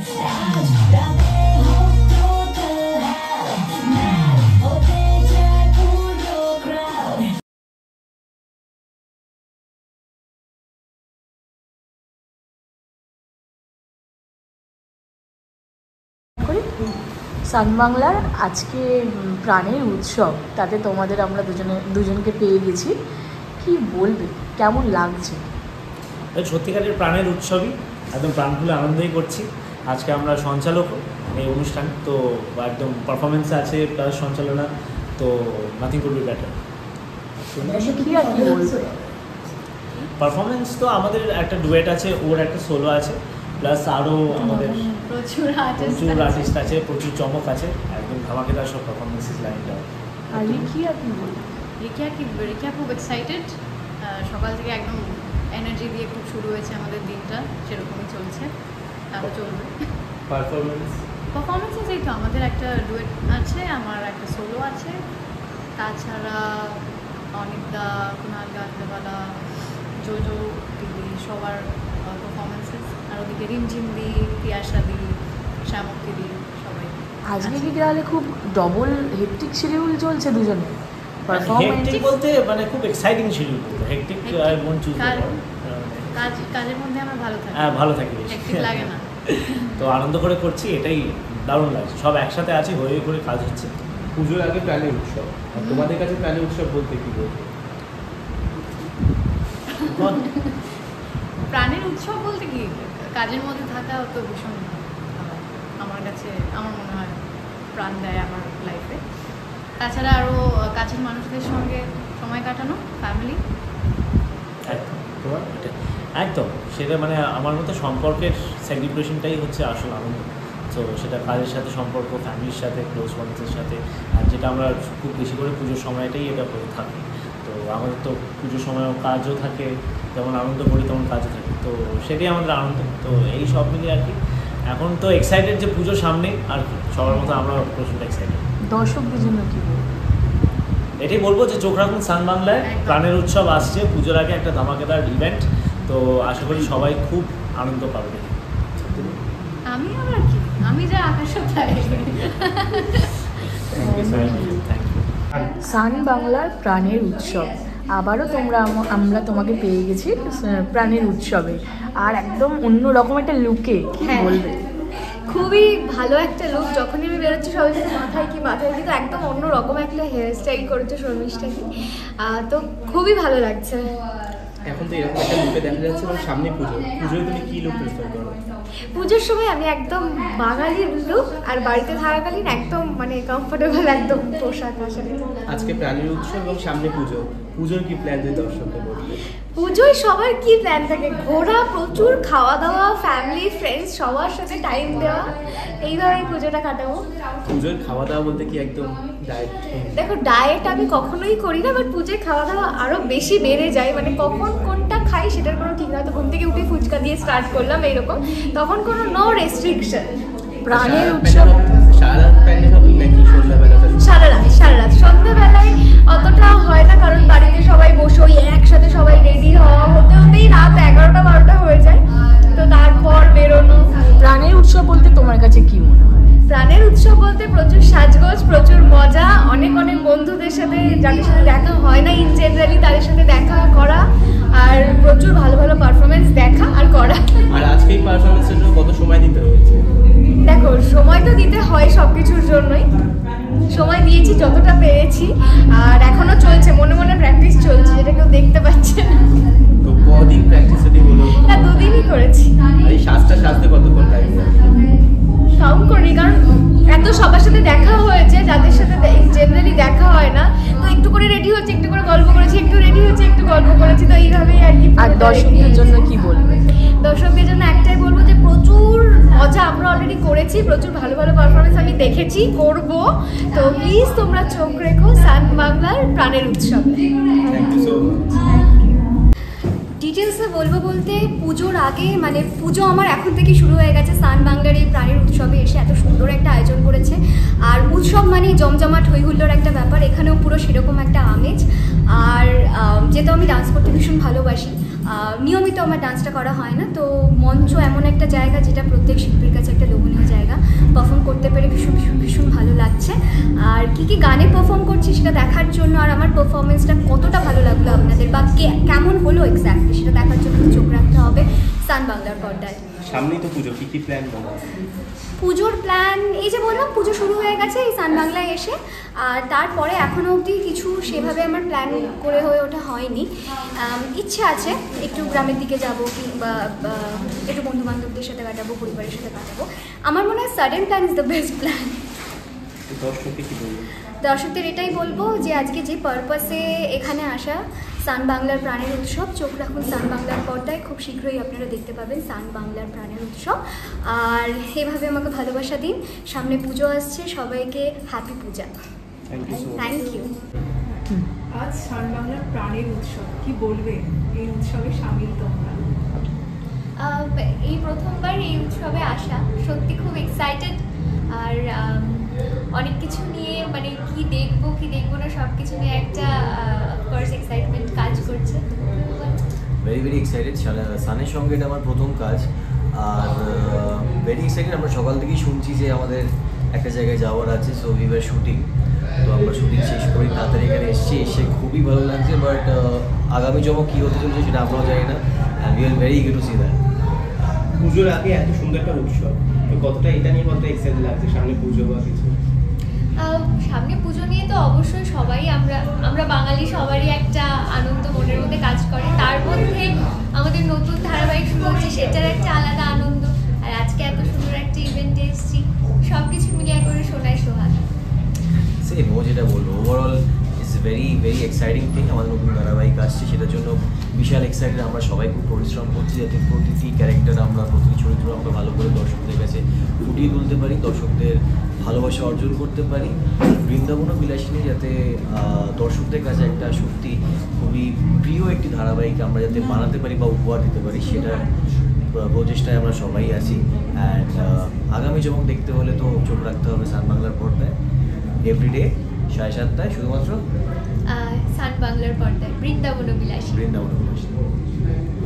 সান বাংলার আজকে প্রাণের উৎসব, তাতে তোমাদের আমরা দুজনকে পেয়ে গেছি। কি বলবে, কেমন লাগছে? সত্যিকারের প্রাণের উৎসবই, একদম প্রাণ খুলে আনন্দই করছি। আজকে আমরা সঞ্চালক এই অনুষ্ঠান, তো একদম পারফরমেন্স আছে প্লাস সঞ্চালনা, তো nothing could be better. Performance তো আমাদের একটা ডুয়েট আছে, ওর একটা সোলো আছে, প্লাস আরও আমাদের প্রচুর আর্টিস্ট আছে, প্রচুর চমক আছে, একদম ধামাকেদার সব পারফরমেন্সেস লাইনটা। আর রিকিয়া খুব এক্সাইটেড, সকাল থেকে একদম এনার্জি দিয়ে খুব শুরু হয়েছে আমাদের দিনটা, সেরকমই চলছে, আরও চলবে। পারফরমেন্সেস এই তো আমাদের একটা ডুয়েট আছে, আমার একটা সোলো আছে, তাছাড়া অনিকদা, কুনাল গান্ধেওয়ালা, জোজো দিদি সবার পারফরমেন্সেস, আর ওদিকে রিমঝিম দি, তিয়াশা দি, শ্যামক দিদি সবাই। আজকে কি তাহলে খুব ডবল হেক্টিক শিডিউল চলছে দুজনে? হেক্টিক বলতে মানে খুব exciting schedule, hectic I won't choose কাজের মধ্যে আমরা ভালো থাকি। হ্যাঁ, ভালো থাকি, হেক্টিক লাগে না। তো আনন্দ করে করছি, এটাই দারুণ লাগছে, সব একসাথে আছি, হয়ে করে কাজ হচ্ছে। পুজোর আগে প্রাণের উৎসব, তোমাদের কাছে প্রাণের উৎসব বলতে কি বলবো? প্রাণের উৎসব বলতে কি, কাজের মধ্যে থাকা তো ভীষণ আমার কাছে, আমার মনে হয় প্রাণ দেয় আমার লাইফে। তাছাড়া আরও কাছের মানুষদের সঙ্গে সময় কাটানো, ফ্যামিলি, একদম সেটা মানে আমার মতো সম্পর্কের সেলিব্রেশনটাই হচ্ছে আসল আনন্দ। তো সেটা কাজের সাথে সম্পর্ক, ফ্যামিলির সাথে, ক্লোজ ফ্রেন্ডসের সাথে, আর যেটা আমরা খুব বেশি করে পুজোর সময়টাই এটা করে থাকি। তো আমাদের তো পুজোর সময়ও কাজও থাকে, যেমন আনন্দ করি তেমন কাজও থাকে, তো সেটাই আমাদের আনন্দ। তো এই সব মিলিয়ে আর কি এখন তো এক্সাইটেড যে পুজোর সামনে, আর কি সবার মতো আমরা প্রচুর এক্সাইটেড। দর্শকদের জন্য কি বলবো? এটাই বলবো যে চোখ রাখুন সান বাংলায়, প্রাণের উৎসব আসছে, পুজোর আগে একটা ধামাকেদার ইভেন্ট, তো আশা করি সবাই খুব আনন্দ পাবে। আমি আবার কি, আমি যা আকাশে তাই। সান বাংলার প্রাণের উৎসব, আবারও আমরা তোমাকে পেয়ে গেছি প্রাণের উৎসবে, আর একদম অন্য রকম একটা লুকে। কি বলবে? খুবই ভালো একটা লুক। যখনই আমি বেরোচ্ছি সবাই সাথে মাথায় কি তো একদম অন্য রকম একটা হেয়ার স্টাইল করেছে শর্মিষ্ঠা কি, তো খুবই ভালো লাগছে। এখন তো এরকম একটা লুকে দেখা যাচ্ছে, এবং সামনে পুজোয় তুমি কি লুক প্রেফার করো? পুজোর সময় আমি একদম বাঙালির লুক, আর বাড়িতে থাকাকালীন একদম মানে কমফোর্টেবল একদম পোশাক আসলে। আজকে প্রাণের উৎসব এবং সামনে পুজোর কি প্ল্যান যদি দর্শককে বলতে? পুজোয় সবার কি প্ল্যান থাকে? ঘোরা, প্রচুর খাওয়া দাওয়া, ফ্যামিলি ফ্রেন্ডস সবার সাথে টাইম দেওয়া, এইভাবেই পুজোটা কাটাবো। পুজোর খাওয়া দাওয়া বলতে কি একদম ডায়েট? দেখো, ডায়েট আমি কখনোই করি না, বাট পুজোয় খাওয়া দাওয়া আরো বেশি বেড়ে যায়, মানে কখন কোনটা খাই সেটার কোনো ঠিক না। তো ঘুম থেকে উঠে ফুচকা দিয়ে স্টার্ট করলাম এইরকম, তখন কোনো নো রেস্ট্রিকশন। প্রাণের উৎসব সারা রাত প্যান্ডে খাবি নাকি সন্ধ্যাবেলা? সারা রাত। সন্ধ্যাবেলায় অতটা হয় না, কারণ বাড়িতে সবাই বসে ওই একসাথে সবাই রেডি হতেই রাত 11টা-12টা হয়ে যায়, তো তারপর বেরোনো। প্রাণের উৎসব বলতে তোমার কাছে কি মনে হয়? প্রাণের উৎসব বলতে প্রচুর সাজগোজ, প্রচুর মজা, অনেক বন্ধুদের সাথে, যাদের সাথে দেখা হয় না ইন জেনারেলি, তাদের সাথে দেখা করা, আর প্রচুর ভালো ভালো পারফরমেন্স দেখা আর করা। আর আজকে এই পারফরমেন্সের জন্য কত সময় দিতে হয়েছে? দেখো, সময় তো দিতে হয় সবকিছুর জন্যই, সময় দিয়েছি যতটা পেরেছি, আর এখনো চলছে, মনে মনে প্র্যাকটিস চলছে, যেটা কেউ দেখতে পাচ্ছে না। তো কদিন প্র্যাকটিস যদি বলো? না, 2 দিনই করেছি। আর এই সাজতে কতক্ষণ টাইম লাগে? কাউন্ট করিনি, কারণ এত সবার সাথে দেখা হয়েছে যাদের সাথে জেনারেলি দেখা হয় না, তো একটু করে রেডি হচ্ছে, একটু করে গল্প করেছি, একটু রেডি হচ্ছে, একটু গল্প করেছি, তো এইভাবেই আর কি। আর দর্শকদের জন্য কি বলবে? দর্শকদের জন্য একটাই বলবো যে প্রচুর মজা আমরা অলরেডি করেছি, প্রচুর ভালো ভালো পারফরমেন্স আমি দেখেছি, করব, তো প্লিজ তোমরা চোখ রেখো সান বাংলার প্রাণের উৎসবে। Thank you so much. ডিটেলসে বলবো বলতে, পুজোর আগে মানে পুজো আমার এখন থেকে শুরু হয়ে গেছে, সান বাংলার এই প্রাণের উৎসবে এসে এত সুন্দর একটা আয়োজন করেছে, আর উৎসব মানে জমজমাট হইহুল্লোর একটা ব্যাপার, এখানেও পুরো সেরকম একটা আমেজ। আর যেহেতু আমি ডান্স করতে ভীষণ ভালোবাসি, নিয়মিত আমার ডান্সটা করা হয় না, তো মঞ্চ এমন একটা জায়গা যেটা প্রত্যেক শিল্পীর কাছে একটা কী গানে পারফর্ম করছি সেটা দেখার জন্য, আর আমার পারফরমেন্সটা কতটা ভালো লাগলো আপনাদের বা কেমন হলো এক্স্যাক্টলি সেটা দেখার জন্য চোখ রাখতে হবে সান বাংলার পর্দায়। সামনেই তো পুজো, কী কী প্ল্যান বলো? পুজোর প্ল্যান এই যে বললাম, পুজো শুরু হয়ে গেছে এই সান বাংলায় এসে, আর তারপরে এখনও অবধি কিছু সেভাবে আমার প্ল্যান করে হয়ে ওঠা হয়নি। ইচ্ছে আছে একটু গ্রামের দিকে যাব, কিংবা একটু বন্ধুবান্ধবদের সাথে কাটাবো, পরিবারের সাথে কাটাবো। আমার মনে হয় sudden plan is the best plan. দর্শককে কী বলবো? দর্শকদের এটাই বলবো যে আজকে যে পারপাসে এখানে আসা, সান বাংলার প্রাণের উৎসব, চোখ রাখুন সান বাংলার পর্দায়, খুব শীঘ্রই আপনারা দেখতে পাবেন সান বাংলার প্রাণের উৎসব। আর এভাবে আমাকে ভালোবাসা দিন, সামনে পুজো আসছে, সবাইকে happy Puja. Thank you so much. Thank you. আজ সান বাংলার প্রাণের উৎসব, কি বলবে এই উৎসবে সামিল তোমরা? এই প্রথমবার এই উৎসবে আসা, সত্যি খুব এক্সাইটেড। আর অনেক কিছু নিয়ে, মানে কি দেখবো না সব কিছু নিয়ে একটা অফকোর্স এক্সাইটমেন্ট কাজ করছে। Very excited. সানের সঙ্গে এটা আমার প্রথম কাজ, আর ভেরি এক্সাইটেড। আমরা সকাল থেকেই শুনছি যে আমাদের একটা জায়গায় যাওয়ার আছে, সো উই ওয়ার শুটিং। তো আমরা শুটিং শেষ করি, তাড়াতাড়ি এখানে এসে খুবই ভালো লাগছে। বাট আগামী চমক কী হতে চলেছে সেটা আমরাও জানি না, and we are very eager to see that. পুজোর আগে এত সুন্দর একটা উৎসব, তো কতটা এটা নিয়ে কতটা এক্সাইটেড লাগছে সামনে পুজো বা কিছু? সামনে পুজো নিয়ে তো অবশ্যই সবাই, আমরা বাঙালি সবারই একটা আনন্দ মনের মধ্যে কাজ করে, তার মধ্যে আমাদের নতুন ধারাবাহিক শুরু হচ্ছে, সেটার একটা আলাদা আনন্দ। আর আজকে এত সুন্দর একটা ইভেন্টে এসেছি, সব কিছু মিলিয়ে করে সোনায় সোহাগ। সেম, ও যেটা বলবো, overall it's very exciting thing. আমাদের নতুন ধারাবাহিক আসছে, সেটার জন্য বিশাল এক্সাইটেড। আমরা সবাই খুব পরিশ্রম করছি যাতে প্রতিটি ক্যারেক্টার, প্রতিটি চরিত্র আমরা ভালো করে দর্শকদের কাছে ফুটিয়ে তুলতে পারি, দর্শকদের ভালোবাসা অর্জন করতে পারি। বৃন্দাবন ও বিলাসিনী যাতে দর্শকদের কাছে একটা সত্যি খুবই প্রিয় একটি ধারাবাহিক আমরা যাতে বানাতে পারি বা উপহার দিতে পারি, সেটার প্রচেষ্টায় আমরা সবাই আছি। অ্যান্ড আগামী চমক দেখতে হলে তো চোখ রাখতে হবে সান বাংলার পর্দায়, এভরিডে 7:30 শুধুমাত্র সান বাংলার পর্দায়, বৃন্দাবন ও Bilasini.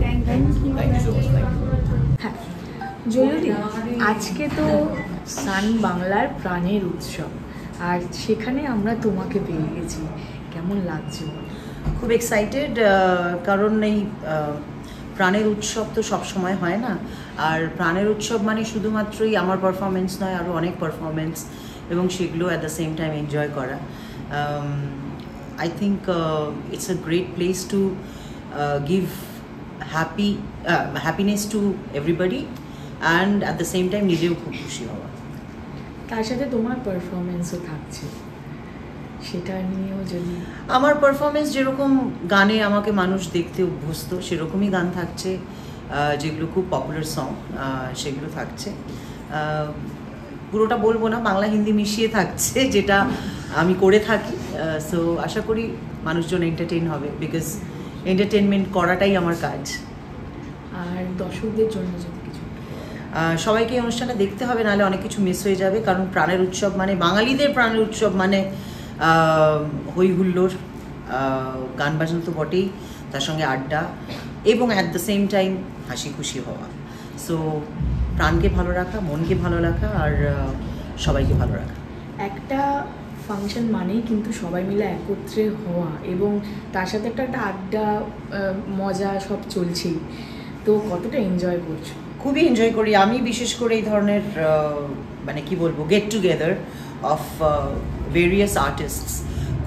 Thank you so much. Thank you. হ্যাঁ জয়ুদি, আজকে তো সান বাংলার প্রাণের উৎসব, আর সেখানে আমরা তোমাকে পেয়ে গেছি, কেমন লাগছে? খুব এক্সাইটেড, কারণ এই প্রাণের উৎসব তো সব সময় হয় না, আর প্রাণের উৎসব মানে শুধুমাত্রই আমার পারফরমেন্স নয়, আরও অনেক পারফরমেন্স, এবং সেগুলো at the same time enjoy করা। I think it's a great place to give happiness to everybody, and at the same time নিজেও খুব খুশি হওয়া। তার সাথে তোমার পারফরমেন্সও থাকছে, সেটা নিয়েও যদি। আমার পারফরমেন্স যেরকম গানে আমাকে মানুষ দেখতে অভ্যস্ত, সেরকমই গান থাকছে, যেগুলো খুব পপুলার সং সেগুলো থাকছে। পুরোটা বলবো না, বাংলা হিন্দি মিশিয়ে থাকছে, যেটা আমি করে থাকি। সো আশা করি মানুষজন এন্টারটেইন হবে, বিকজ এন্টারটেনমেন্ট করাটাই আমার কাজ। আর দর্শকদের জন্য যদি কিছু। সবাইকে এই অনুষ্ঠানটা দেখতে হবে, নাহলে অনেক কিছু মিস হয়ে যাবে। কারণ প্রাণের উৎসব মানে, বাঙালিদের প্রাণের উৎসব মানে হই হুল্লোড়, গান বাজনা তো বটেই, তার সঙ্গে আড্ডা, এবং অ্যাট দ্য সেম টাইম হাসি খুশি হওয়া। সো প্রাণকে ভালো রাখা, মনকে ভালো রাখা, আর সবাইকে ভালো রাখা। একটা ফাংশন মানেই কিন্তু সবাই মিলে একত্রে হওয়া, এবং তার সাথে একটা আড্ডা, মজা সব চলছেই। তো কতটা এনজয় করছো? খুবই এনজয় করি আমি, বিশেষ করে এই ধরনের মানে কি বলবো, get together of various artists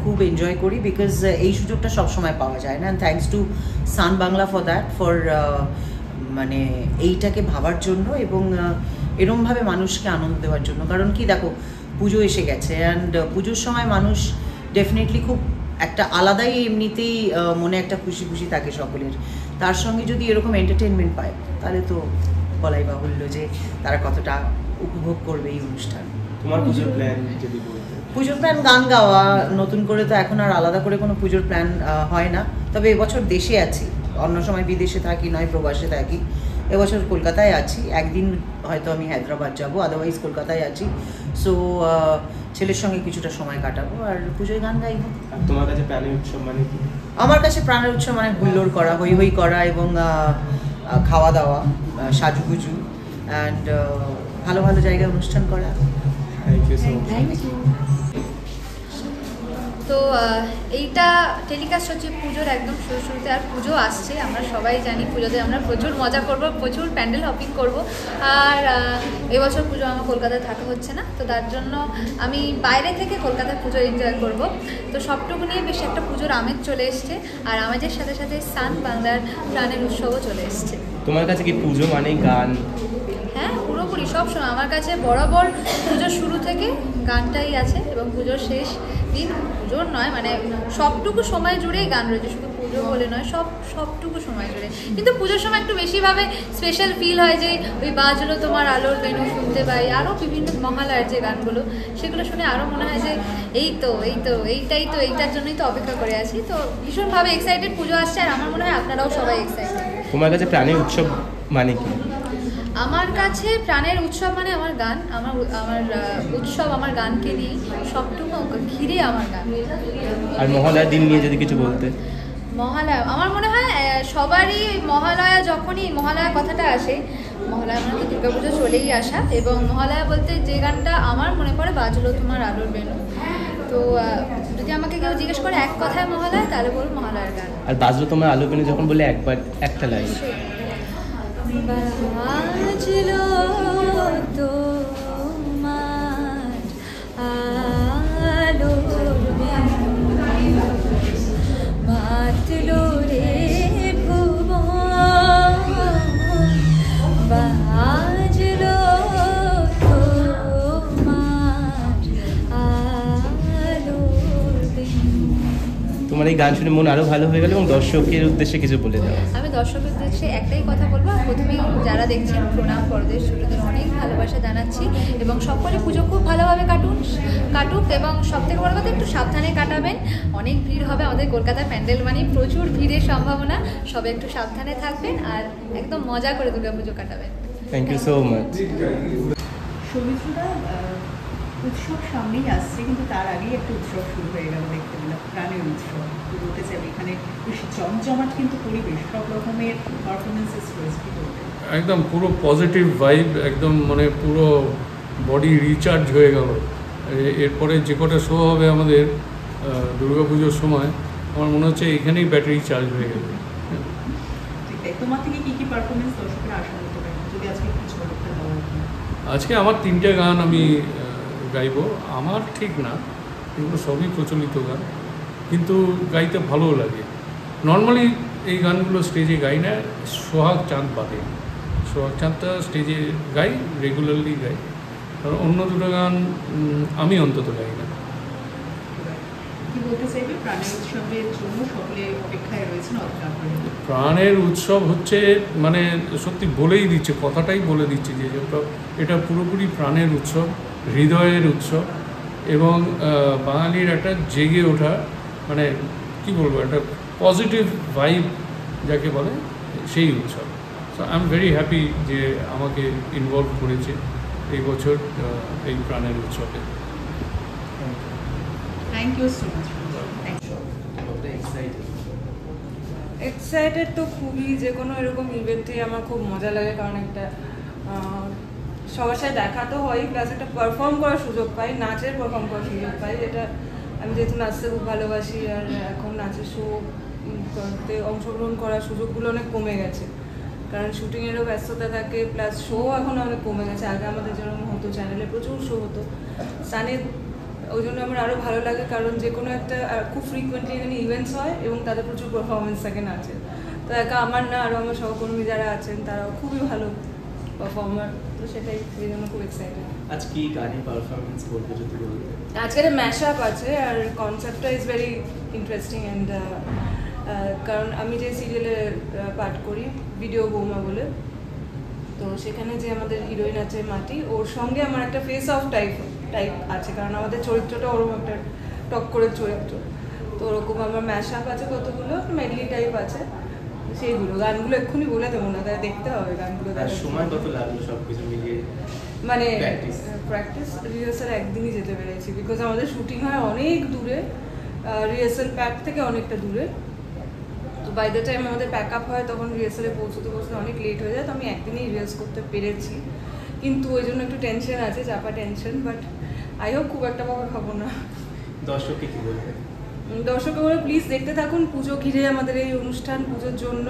খুব এনজয় করি, বিকজ এই সুযোগটা সবসময় পাওয়া যায় না। Thanks to Sun Bangla for that, for মানে এইটাকে ভাবার জন্য, এবং এরমভাবে মানুষকে আনন্দ দেওয়ার জন্য। কারণ কি দেখো, পুজো এসে গেছে, অ্যান্ড পুজোর সময় মানুষ ডেফিনেটলি খুব একটা আলাদাই এমনিতেই মনে একটা খুশি খুশি থাকে সকলের। তার সঙ্গে যদি এরকম এন্টারটেনমেন্ট পায়, তাহলে তো বলাই বাহুল্য যে তারা কতটা উপভোগ করবে এই অনুষ্ঠান। তোমার পুজোর প্ল্যান যদি বলতে? পুজোর প্ল্যান গান গাওয়া, নতুন করে তো এখন আর আলাদা করে কোনো পুজোর প্ল্যান হয় না। তবে এবছর দেশে আছি, অন্য সময় বিদেশে থাকি, নয় প্রবাসে থাকি। এবছর কলকাতায় আছি, একদিন হয়তো আমি হায়দ্রাবাদ যাবো, আদারওয়াইজ কলকাতায় আছি। সো ছেলের সঙ্গে কিছুটা সময় কাটাবো, আর পুজোয় গান গাইবো। আর তোমার কাছে প্রাণের উৎসব মানে কি? আমার কাছে প্রাণের উৎসব মানে হুল্লোড় করা, হই হই করা, এবং খাওয়া দাওয়া, সাজুগুজু, অ্যান্ড ভালো ভালো জায়গায় অনুষ্ঠান করা। Thank you so much. Thank you. তো এইটা টেলিকাস্ট হচ্ছে পুজোর একদম শুরুতে, আর পুজো আসছে, আমরা সবাই জানি পুজোতে আমরা প্রচুর মজা করব, প্রচুর প্যান্ডেল হপিং করব। আর এবছর পুজো আমার কলকাতায় থাকা হচ্ছে না, তো তার জন্য আমি বাইরে থেকে কলকাতার পুজো এনজয় করব। তো সবটুকু নিয়ে বেশ একটা পুজোর আমেজ চলে এসছে, আর আমেজের সাথে সাথে সান বাংলার প্রাণের উৎসবও চলে এসছে। তোমার কাছে কি পুজো মানে গান? হ্যাঁ, পুরোপুরি সবসময় আমার কাছে বরাবর পুজোর শুরু থেকে গানটাই আছে, এবং পুজোর শেষ দিন, পুজোর নয় মানে সবটুকু সময় জুড়েই গান রয়েছে, শুধু পুজো বলে নয়, সবটুকু সময় জুড়ে। কিন্তু পুজোর সময় একটু বেশিভাবে স্পেশাল ফিল হয় যে ওই বাজলো তোমার আলোর বেনু শুনতে পাই, আরও বিভিন্ন মহালয়ার যে গানগুলো, সেগুলো শুনে আরও মনে হয় যে এইটার জন্যই তো অপেক্ষা করে আছি। তো ভীষণভাবে এক্সাইটেড, পুজো আসছে, আর আমার মনে হয় আপনারাও সবাই এক্সাইটেড। তোমার কাছে প্রাণের উৎসব মানে কি? আমার কাছে প্রাণের উৎসব মানে আমার গান, আমার উৎসব আমার গানকে নিয়ে, সবটুকু ঘিরে আমার গান। আর মহালয়ার দিন নিয়ে যদি কিছু বলতে? মহালয়া আমার মনে হয় সবারই মহালয়া, যখনই মহালয়া কথাটা আসে, মহালয়া মানে তো দুর্গাপুজো চলেই আসা, এবং মহালয়া বলতে যে গানটা আমার মনে পড়ে বাজলো তোমার আলোর বেনু। তো যদি আমাকে কেউ জিজ্ঞেস করে এক কথায় মহালয়া, তাহলে বলবো মহালয়ার গান। আর বাজলো তোমার আলোর বেনু যখন বলে একবার একটা লাইন। বাজলো তোমার আলোর বেনু, মাতলো রে ভুবন, বাজলো তোমার আলোর বেনু। তোমার এই গান শুনে মন আরো ভালো হয়ে গেল, এবং দর্শকের উদ্দেশ্যে কিছু বলে দাও। আমি দর্শকের উদ্দেশ্যে একটাই কথা বলবো, প্রথমেই যারা দেখছেন প্রণাম, পরদের ছোটদের অনেক ভালোবাসা জানাচ্ছি, এবং সকলে পুজো খুব ভালোভাবে কাটুক, এবং সবথেকে বড় কথা একটু সাবধানে কাটাবেন। অনেক ভিড় হবে, আমাদের কলকাতার প্যান্ডেল মানে প্রচুর ভিড়ের সম্ভাবনা, সবাই একটু সাবধানে থাকবেন, আর একদম মজা করে দুর্গাপুজো কাটাবেন। Thank you so much. সৌমিত্রদা, উৎসব সামনেই আসছে, কিন্তু তার আগেই একটা উৎসব শুরু হয়ে গেল দেখতে পেলাম, প্রাণের উৎসব। বলতে চাই এখানে বেশ জমজমাট কিন্তু পরিবেশ, সব রকমের পারফরমেন্সেস রয়েছে, কি বলবেন? একদম পুরো পজিটিভ ভাইব, একদম মানে পুরো বডি রিচার্জ হয়ে গেল। এরপরে যে কটা শো হবে আমাদের দুর্গাপুজোর সময়, আমার মনে হচ্ছে এখানেই ব্যাটারি চার্জ হয়ে গেল। ঠিক তাই। তোমার থেকে কি কি পারফরমেন্স দর্শকের আশা করতে পারে, যদি আজকে কিছু করতে দেওয়া? আজকে আমার 3টে গান আমি গাইবো। আমার ঠিক না, এগুলো সবই প্রচলিত গান, কিন্তু গাইতে ভালোও লাগে। নর্মালি এই গানগুলো স্টেজে গাই না, সোহাগ চাঁদ বাদে। সোহাগ চাঁদটা স্টেজে গাই, রেগুলারলি গাই, আর অন্য দুটো গান আমি অন্তত গাই না। কি বলতে চাইবে প্রাণের উৎসবের জন্য সকলে অপেক্ষায় রয়েছেন অপেক্ষা করে? প্রাণের উৎসব হচ্ছে মানে সত্যি বলেই দিচ্ছে, কথাটাই বলে দিচ্ছে যে এটা পুরোপুরি প্রাণের উৎসব, হৃদয়ের উৎসব, এবং বাঙালির একটা জেগে ওঠা, মানে কি বলবো, একটা পজিটিভ ভাইব যাকে বলে, সেই উৎসব। So I am very happy যে আমাকে ইনভলভ করেছে এই বছর এই প্রাণের উৎসবে। Thank you so much. Excited তো খুবই, যে কোনো এরকম ইভেন্টে আমার খুব মজা লাগে, কারণ একটা সবার সাথে দেখা তো হয়, প্লাস একটা পারফর্ম করার সুযোগ পাই, নাচের পারফর্ম করার সুযোগ পাই। এটা আমি যেহেতু নাচতে খুব ভালোবাসি, আর এখন নাচের শো করতে অংশগ্রহণ করার সুযোগগুলো অনেক কমে গেছে, কারণ শুটিংয়েরও ব্যস্ততা থাকে, প্লাস শো এখন অনেক কমে গেছে। আগে আমাদের যেরকম হতো, চ্যানেলে প্রচুর শো হতো, সানে ওই জন্য আমার আরও ভালো লাগে, কারণ যে কোনো একটা খুব ফ্রিকুয়েন্টলি এখানে ইভেন্টস হয়, এবং তাদের প্রচুর পারফরমেন্স থাকে নাচের। তো একা আমার না, আরও আমার সহকর্মী যারা আছেন তারাও খুবই ভালো পারফর্মার, তো সেটাই এই জন্য খুব এক্সাইটেড। আজ কি গানে পারফরমেন্স করবে যদি বলতে? আজকে একটা ম্যাশ আপ আছে, আর কনসেপ্টটা ইজ ভেরি ইন্টারেস্টিং, অ্যান্ড কারণ আমি যে সিরিয়ালে পাঠ করি ভিডিও বৌমা বলে, তো সেখানে যে আমাদের হিরোইন আছে মাটি, ওর সঙ্গে আমার একটা ফেস অফ টাইপ আছে, কারণ আমাদের চরিত্রটা ওরকম একটা টক করে চরিত্র, তো ওরকম আমার ম্যাশ আপ আছে, কতগুলো মেডলি টাইপ আছে, সেইগুলো গানগুলো এক্ষুনি বলে দেবো না, তাই দেখতে হবে গানগুলো। সময় কত লাগলো সবকিছু মিলিয়ে? মানে প্র্যাকটিস রিহার্সাল একদিনই যেতে পেরেছি, বিকজ আমাদের শুটিং হয় অনেক দূরে, রিহার্সাল প্যাক থেকে অনেকটা দূরে, তো বাই দ্য টাইম আমাদের প্যাক আপ হয় তখন রিহার্সালে পৌঁছতে অনেক লেট হয়ে যায়, তো আমি একদিনই রিহার্স করতে পেরেছি, কিন্তু ওই জন্য একটু টেনশন আছে, চাপা টেনশন, বাট আই হোপ খুব একটা বকা খাবো না। দর্শককে কি বলবে? দর্শকরা প্লিজ দেখতে থাকুন। পুজো ঘিরে আমাদের এই অনুষ্ঠান, পুজোর জন্য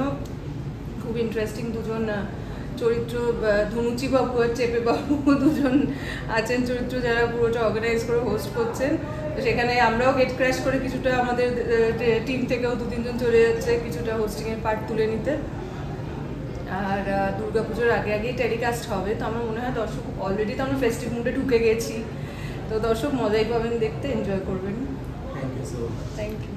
খুব ইন্টারেস্টিং দুজন চরিত্র, ধনুচি বাবু আর চেপে বাবু দুজন আছেন চরিত্র, যারা পুরোটা অর্গানাইজ করে হোস্ট করছেন। তো সেখানে আমরাও গেট ক্র্যাশ করে কিছুটা, আমাদের টিম থেকেও 2-3 জন চলে যাচ্ছে কিছুটা হোস্টিংয়ের পার্ট তুলে নিতে। আর দুর্গাপুজোর আগেই টেলিকাস্ট হবে, তো আমার মনে হয় দর্শক অলরেডি তো আমরা ফেস্টিভ মুডে ঢুকে গেছি, তো দর্শক মজাই পাবেন দেখতে, এনজয় করবেন। Thank you so much. Thank you.